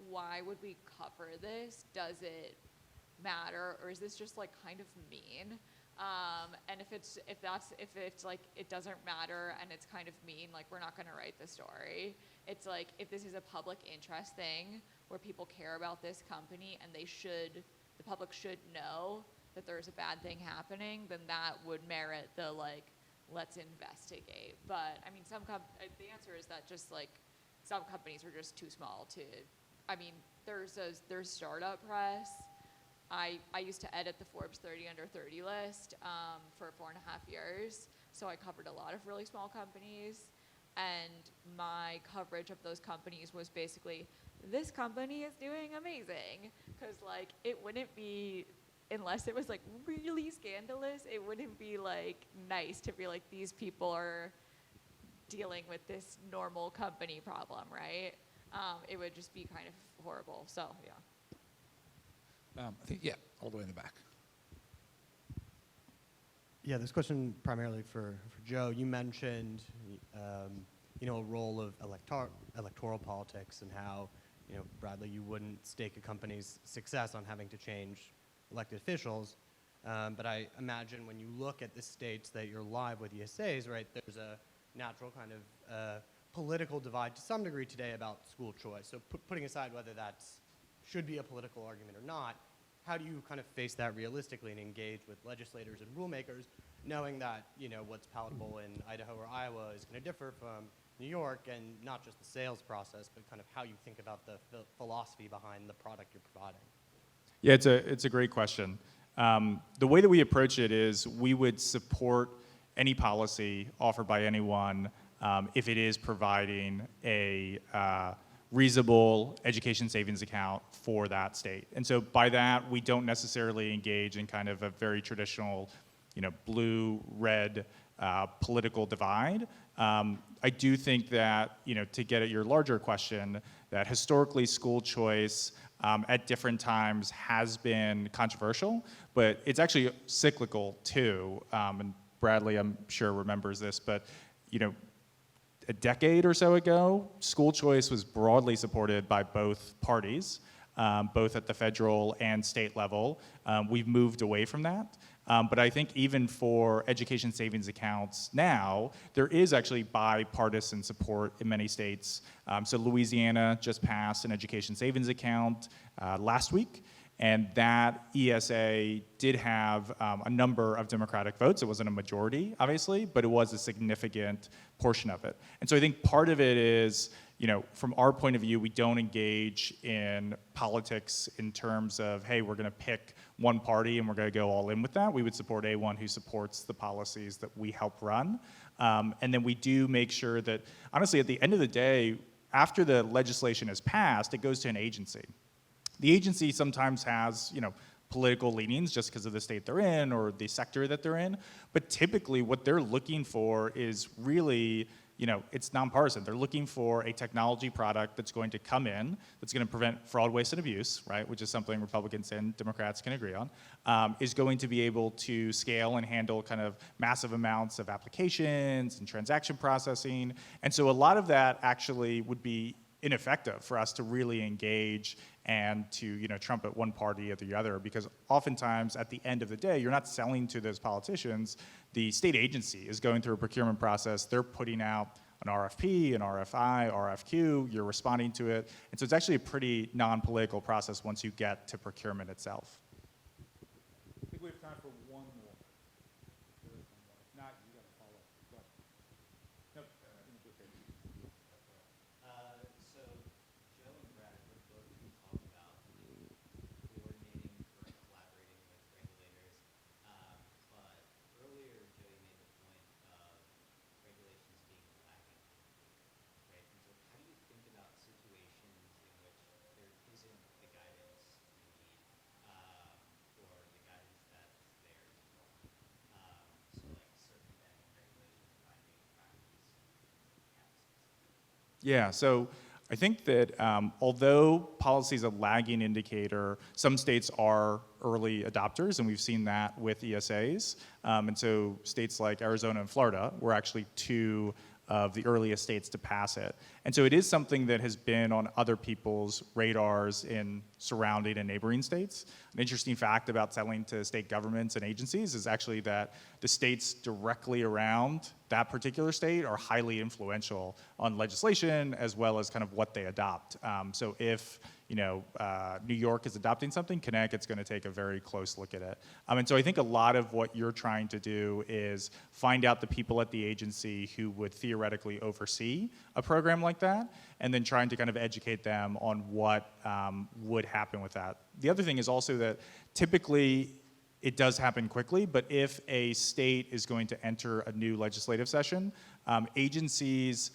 why would we cover this? Does it matter? Or is this just like kind of mean? And if it's like it doesn't matter and it's kind of mean, like we're not gonna write the story. It's like if this is a public interest thing where people care about this company and the public should know that there's a bad thing happening, then that would merit the like, let's investigate. But I mean, the answer is that just like some companies are just too small to. I mean, there's startup press. I used to edit the Forbes 30 under 30 list for 4.5 years, so I covered a lot of really small companies, and my coverage of those companies was basically, this company is doing amazing, because like it wouldn't be, unless it was like really scandalous, it wouldn't be like nice to be like, these people are dealing with this normal company problem, right? It would just be kind of horrible, so yeah. I think, yeah, all the way in the back. Yeah, this question primarily for Joe. You mentioned, a role of electoral politics and how, Bradley, you wouldn't stake a company's success on having to change elected officials. But I imagine when you look at the states that you're live with ESAs, right, there's a natural kind of political divide to some degree today about school choice. So putting aside whether that's should be a political argument or not, how do you kind of face that realistically and engage with legislators and rulemakers, knowing that what's palatable in Idaho or Iowa is going to differ from New York, and not just the sales process, but kind of how you think about the philosophy behind the product you're providing? Yeah, it's a great question. The way that we approach it is we would support any policy offered by anyone if it is providing a reasonable education savings account for that state. And so by that, we don't necessarily engage in kind of a very traditional, blue-red political divide. I do think that, to get at your larger question, that historically school choice at different times has been controversial, but it's actually cyclical too. And Bradley, I'm sure, remembers this, but a decade or so ago, school choice was broadly supported by both parties, both at the federal and state level. We've moved away from that. But I think even for education savings accounts now, there is actually bipartisan support in many states. So Louisiana just passed an education savings account last week, and that ESA did have a number of Democratic votes. It wasn't a majority, obviously, but it was a significant portion of it. And so I think part of it is, from our point of view, we don't engage in politics in terms of, hey, we're going to pick one party and we're going to go all in with that. We would support anyone who supports the policies that we help run. And then we do make sure that, honestly, at the end of the day, after the legislation is passed, it goes to an agency. The agency sometimes has, political leanings just because of the state they're in or the sector that they're in. But typically what they're looking for is really, it's nonpartisan. They're looking for a technology product that's going to come in, that's going to prevent fraud, waste, and abuse, right, which is something Republicans and Democrats can agree on, is going to be able to scale and handle kind of massive amounts of applications and transaction processing. And so a lot of that actually would be ineffective for us to really engage and to trumpet one party or the other, because oftentimes at the end of the day, you're not selling to those politicians. The state agency is going through a procurement process. They're putting out an RFP, an RFI, RFQ, you're responding to it. And so it's actually a pretty non-political process once you get to procurement itself. I think we have time for one more. There is one more. If not, you got to follow up. Go ahead. Nope, I think it's okay. So Joe and Brad have both been talking about coordinating or collaborating with regulators, but earlier Joe made the point of regulations being lagging, right? And so how do you think about situations in which there isn't the guidance you need, or the guidance that's there to form? So like circumventing regulation, finding practice campuses. Yeah, so I think that although policy is a lagging indicator, some states are early adopters, and we've seen that with ESAs. And so states like Arizona and Florida were actually two of the earliest states to pass it. And so it is something that has been on other people's radars in surrounding and neighboring states. An interesting fact about selling to state governments and agencies is actually that the states directly around that particular state are highly influential on legislation as well as kind of what they adopt. So if New York is adopting something, Connecticut's going to take a very close look at it. And so I think a lot of what you're trying to do is find out the people at the agency who would theoretically oversee a program like that, and then trying to kind of educate them on what would happen with that. The other thing is also that typically it does happen quickly, but if a state is going to enter a new legislative session, agencies,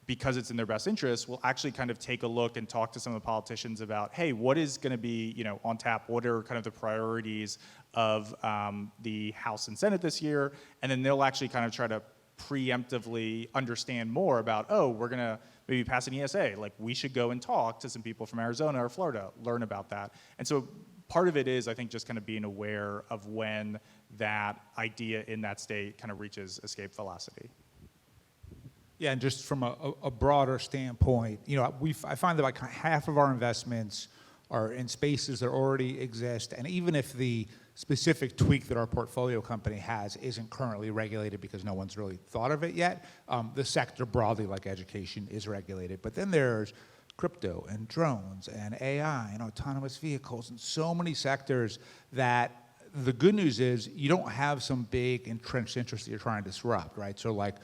because it's in their best interest, will actually kind of take a look and talk to some of the politicians about, hey, what is going to be on tap? What are kind of the priorities of the House and Senate this year? And then they'll actually kind of try to preemptively understand more about, oh, we're going to maybe pass an ESA. Like, we should go and talk to some people from Arizona or Florida, learn about that. And so part of it is, I think, just kind of being aware of when that idea in that state kind of reaches escape velocity. Yeah, and just from a broader standpoint, I find that like half of our investments are in spaces that already exist, and even if the specific tweak that our portfolio company has isn't currently regulated because no one's really thought of it yet, the sector broadly, like education, is regulated. But then there's crypto and drones and AI and autonomous vehicles and so many sectors that the good news is you don't have some big entrenched interest that you're trying to disrupt, right? So like,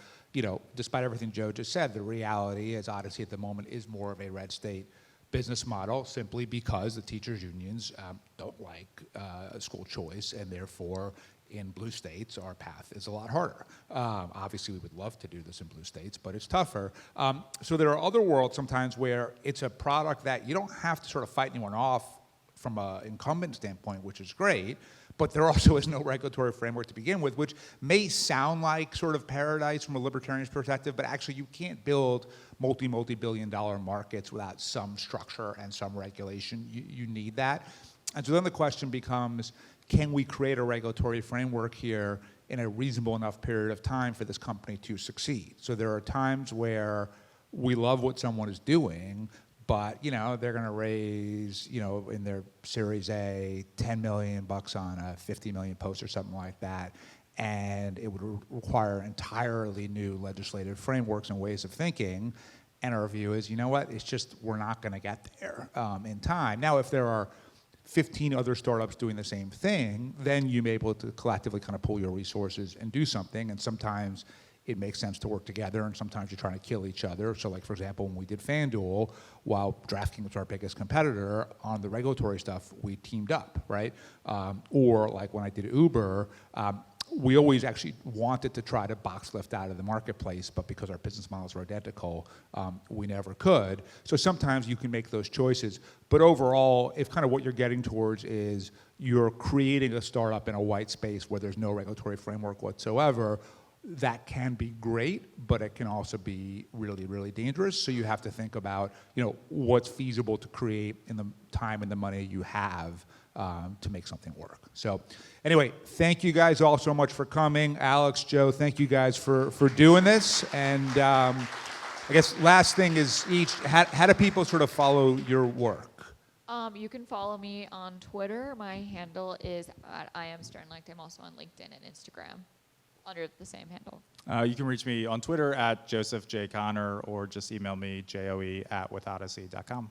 despite everything Joe just said, the reality is Odyssey at the moment is more of a red state business model simply because the teachers unions don't like school choice, and therefore in blue states our path is a lot harder. Obviously we would love to do this in blue states, but it's tougher. So there are other worlds sometimes where it's a product that you don't have to sort of fight anyone off from an incumbent standpoint, which is great, but there also is no regulatory framework to begin with, which may sound like sort of paradise from a libertarian's perspective, but actually you can't build multi-billion dollar markets without some structure and some regulation. You need that. And so then the question becomes, can we create a regulatory framework here in a reasonable enough period of time for this company to succeed? So there are times where we love what someone is doing, but they're going to raise, in their Series A, $10 million on a 50 million post or something like that, and it would require entirely new legislative frameworks and ways of thinking. And our view is, it's just we're not going to get there in time. Now, if there are 15 other startups doing the same thing, then you may be able to collectively kind of pool your resources and do something. And sometimes it makes sense to work together, and sometimes you're trying to kill each other. So like, for example, when we did FanDuel, while DraftKings was our biggest competitor, on the regulatory stuff, we teamed up, right? Or like when I did Uber, we always actually wanted to try to box Lyft out of the marketplace, but because our business models are identical, we never could. So sometimes you can make those choices. But overall, if kind of what you're getting towards is you're creating a startup in a white space where there's no regulatory framework whatsoever, that can be great, but it can also be really, really dangerous. So you have to think about, what's feasible to create in the time and the money you have to make something work. So anyway, thank you guys all so much for coming. Alex, Joe, thank you guys for doing this. And I guess last thing is how do people sort of follow your work? You can follow me on Twitter. My handle is @IamSternlicht. I'm also on LinkedIn and Instagram under the same handle. You can reach me on Twitter @Joseph J. Connor, or just email me, joe@withodyssey.com.